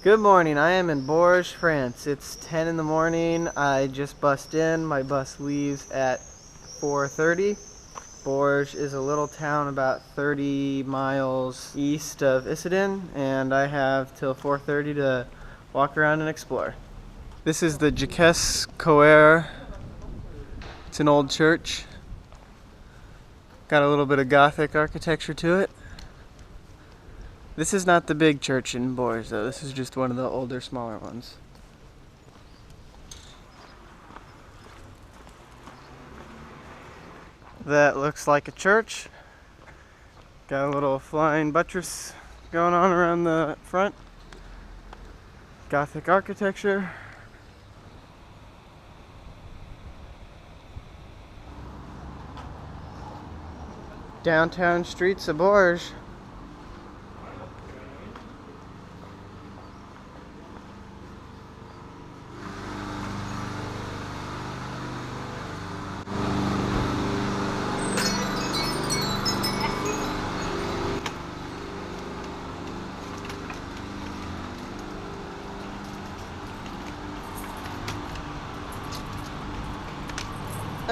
Good morning. I am in Bourges, France. It's 10 in the morning. I just bussed in. My bus leaves at 4:30. Bourges is a little town about 30 miles east of Issoudun, and I have till 4:30 to walk around and explore. This is the Jacques Coeur. It's an old church. Got a little bit of Gothic architecture to it. This is not the big church in Bourges, though. This is just one of the older, smaller ones. That looks like a church. Got a little flying buttress going on around the front. Gothic architecture. Downtown streets of Bourges.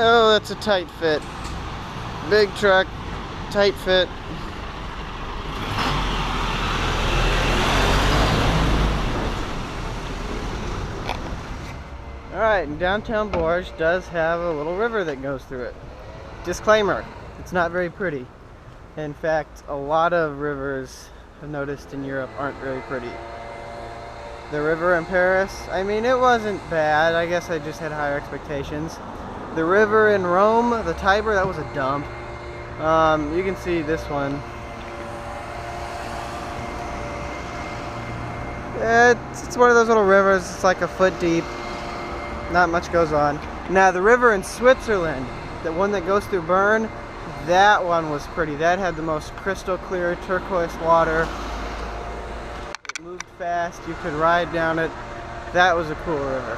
Oh, that's a tight fit. Big truck, tight fit. Alright, and downtown Bourges does have a little river that goes through it. Disclaimer, it's not very pretty. In fact, a lot of rivers I've noticed in Europe aren't very pretty. The river in Paris, I mean, it wasn't bad. I guess I just had higher expectations. The river in Rome, the Tiber, that was a dump. You can see this one. It's one of those little rivers. It's like a foot deep. Not much goes on. Now the river in Switzerland, the one that goes through Bern, that one was pretty. That had the most crystal clear turquoise water. It moved fast. You could ride down it. That was a cool river.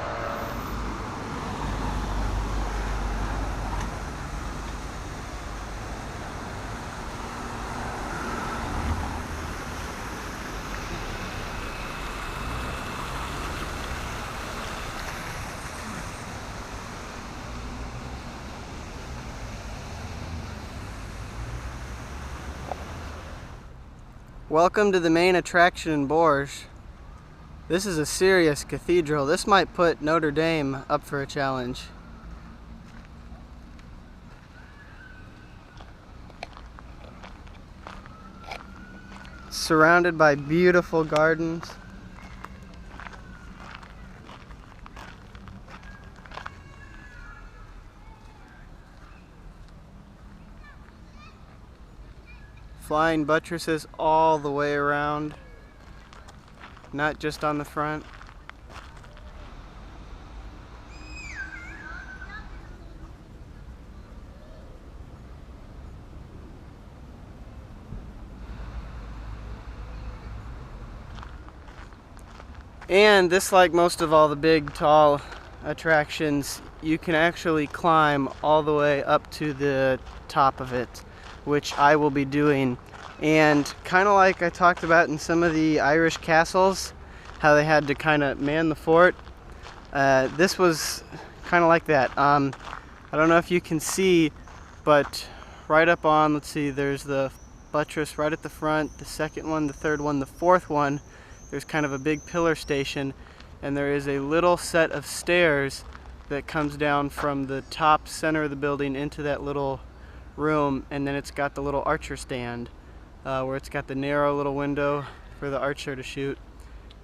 Welcome to the main attraction in Bourges. This is a serious cathedral. This might put Notre Dame up for a challenge. Surrounded by beautiful gardens. Flying buttresses all the way around, not just on the front. And this, like most of all the big, tall attractions, you can actually climb all the way up to the top of it, which I will be doing. And kind of like I talked about in some of the Irish castles, how they had to kind of man the fort, this was kind of like that. I don't know if you can see, but right up on, let's see, there's the buttress right at the front, the second one, the third one, the fourth one, there's kind of a big pillar station, and there is a little set of stairs that comes down from the top center of the building into that little room, and then it's got the little archer stand where it's got the narrow little window for the archer to shoot,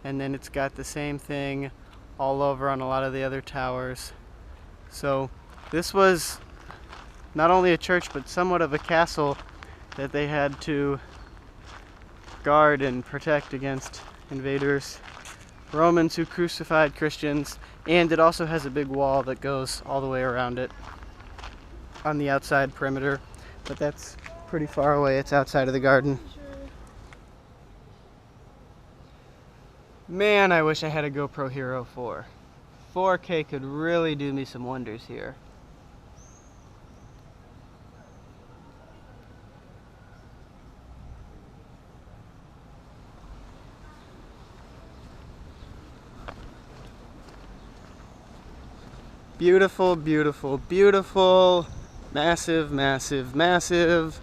and then it's got the same thing all over on a lot of the other towers. So this was not only a church but somewhat of a castle that they had to guard and protect against invaders, Romans who crucified Christians, and it also has a big wall that goes all the way around it on the outside perimeter, but that's pretty far away. It's outside of the garden. Man, I wish I had a GoPro Hero 4. 4K could really do me some wonders here. Beautiful, beautiful, beautiful. Massive, massive, massive.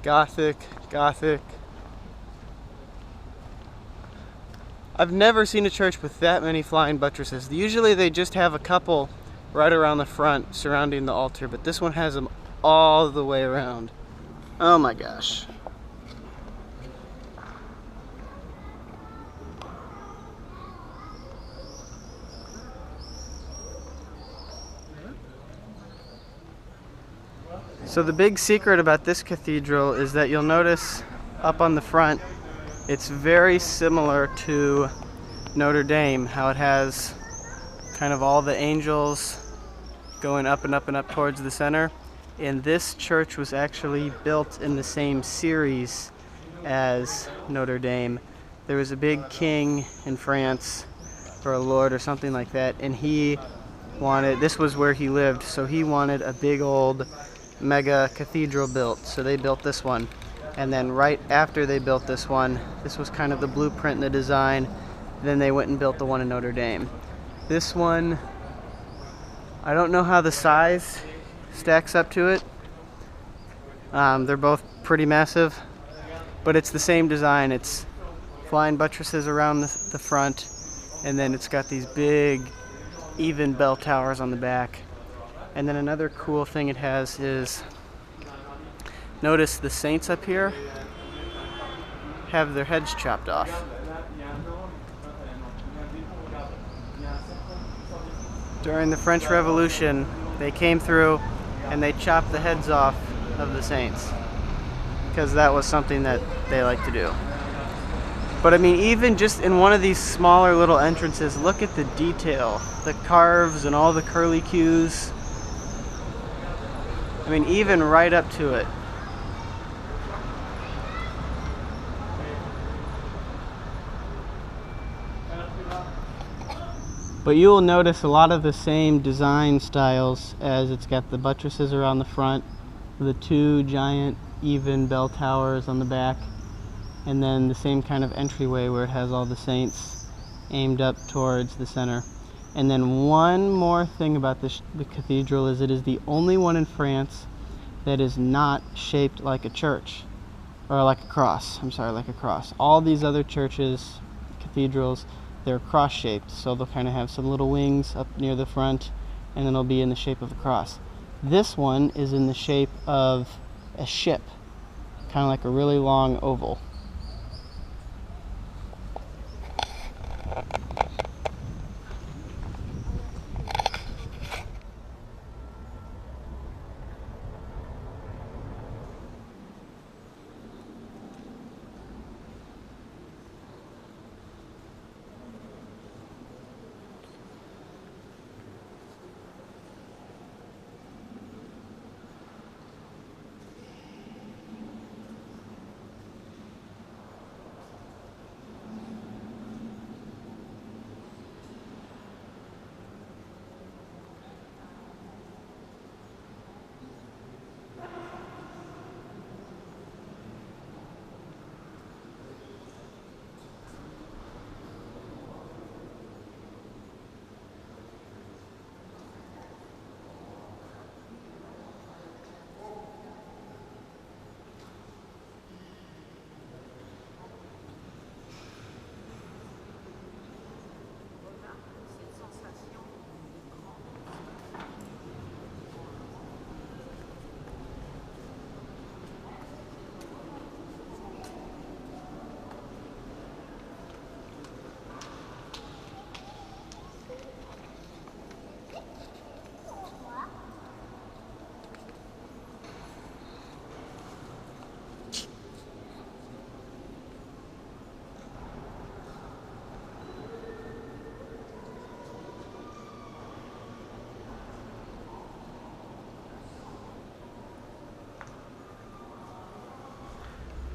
Gothic, Gothic. I've never seen a church with that many flying buttresses. Usually they just have a couple right around the front surrounding the altar, but this one has them all the way around. Oh my gosh. So the big secret about this cathedral is that you'll notice up on the front, it's very similar to Notre Dame, how it has kind of all the angels going up and up and up towards the center. And this church was actually built in the same series as Notre Dame. There was a big king in France, or a lord or something like that, and he wanted, this was where he lived, so he wanted a big old mega cathedral built, so they built this one. And then right after they built this one, this was kind of the blueprint and the design, then they went and built the one in Notre Dame. This one, I don't know how the size stacks up to it. They're both pretty massive, but it's the same design. It's flying buttresses around the front, and then it's got these big even bell towers on the back. And then another cool thing it has is, notice the saints up here have their heads chopped off. During the French Revolution, they came through and they chopped the heads off of the saints, because that was something that they like to do. But I mean, even just in one of these smaller little entrances, look at the detail, the carves and all the curlicues. I mean, even right up to it. But you will notice a lot of the same design styles, as it's got the buttresses around the front, the two giant even bell towers on the back, and then the same kind of entryway where it has all the saints aimed up towards the center. And then one more thing about the cathedral is it is the only one in France that is not shaped like a church, or like a cross. I'm sorry, like a cross. All these other churches, cathedrals, they're cross shaped, so they'll kind of have some little wings up near the front, and then it'll be in the shape of a cross. This one is in the shape of a ship, kind of like a really long oval.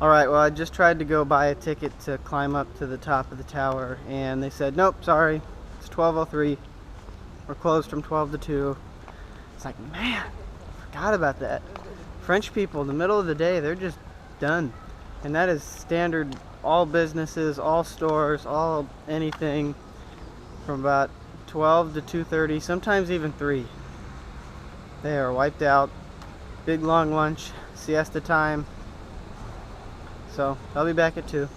Alright, well, I just tried to go buy a ticket to climb up to the top of the tower, and they said, nope, sorry, it's 12:03. We're closed from 12 to 2. It's like, man, I forgot about that. French people, in the middle of the day, they're just done. And that is standard, all businesses, all stores, all anything, from about 12 to 2:30, sometimes even 3. They are wiped out. Big long lunch, siesta time. So I'll be back at 2.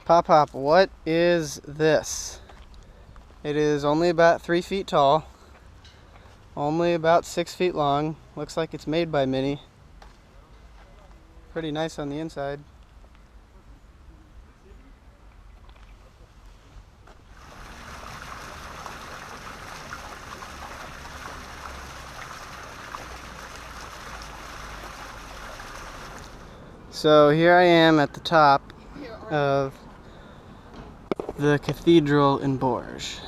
Pop, what is this? It is only about 3 feet tall, only about 6 feet long. Looks like it's made by Minnie. Pretty nice on the inside. So here I am at the top of the cathedral in Bourges.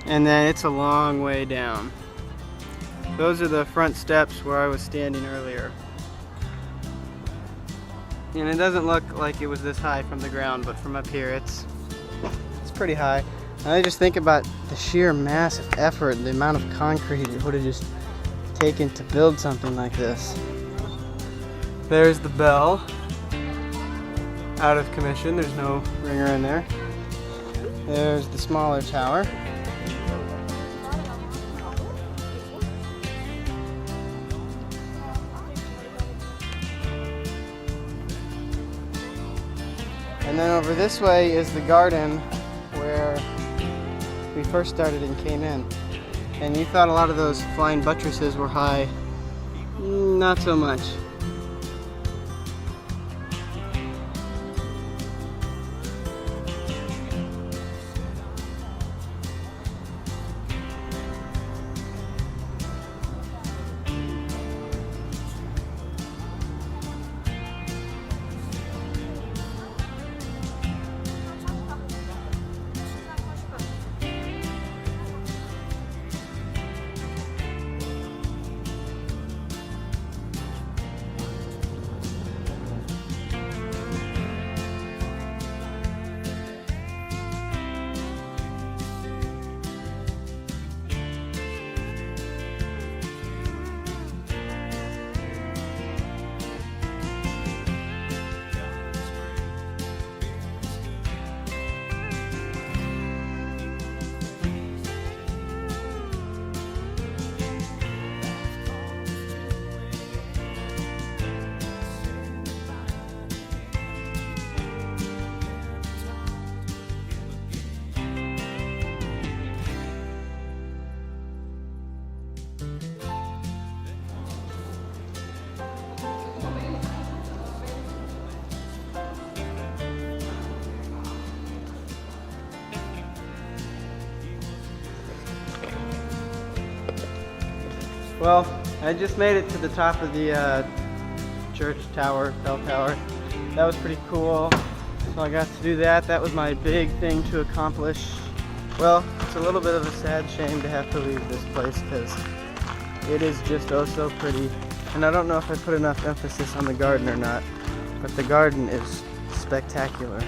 And then it's a long way down. Those are the front steps where I was standing earlier. And it doesn't look like it was this high from the ground, but from up here it's pretty high. And I just think about the sheer massive effort, the amount of concrete it would have just taken to build something like this. There's the bell. Out of commission, there's no ringer in there. There's the smaller tower. And then over this way is the garden where we first started and came in. And you thought a lot of those flying buttresses were high. Not so much. Well, I just made it to the top of the church tower, bell tower. That was pretty cool. So I got to do that. That was my big thing to accomplish. Well, it's a little bit of a sad shame to have to leave this place because it is just oh so pretty. And I don't know if I put enough emphasis on the garden or not, but the garden is spectacular.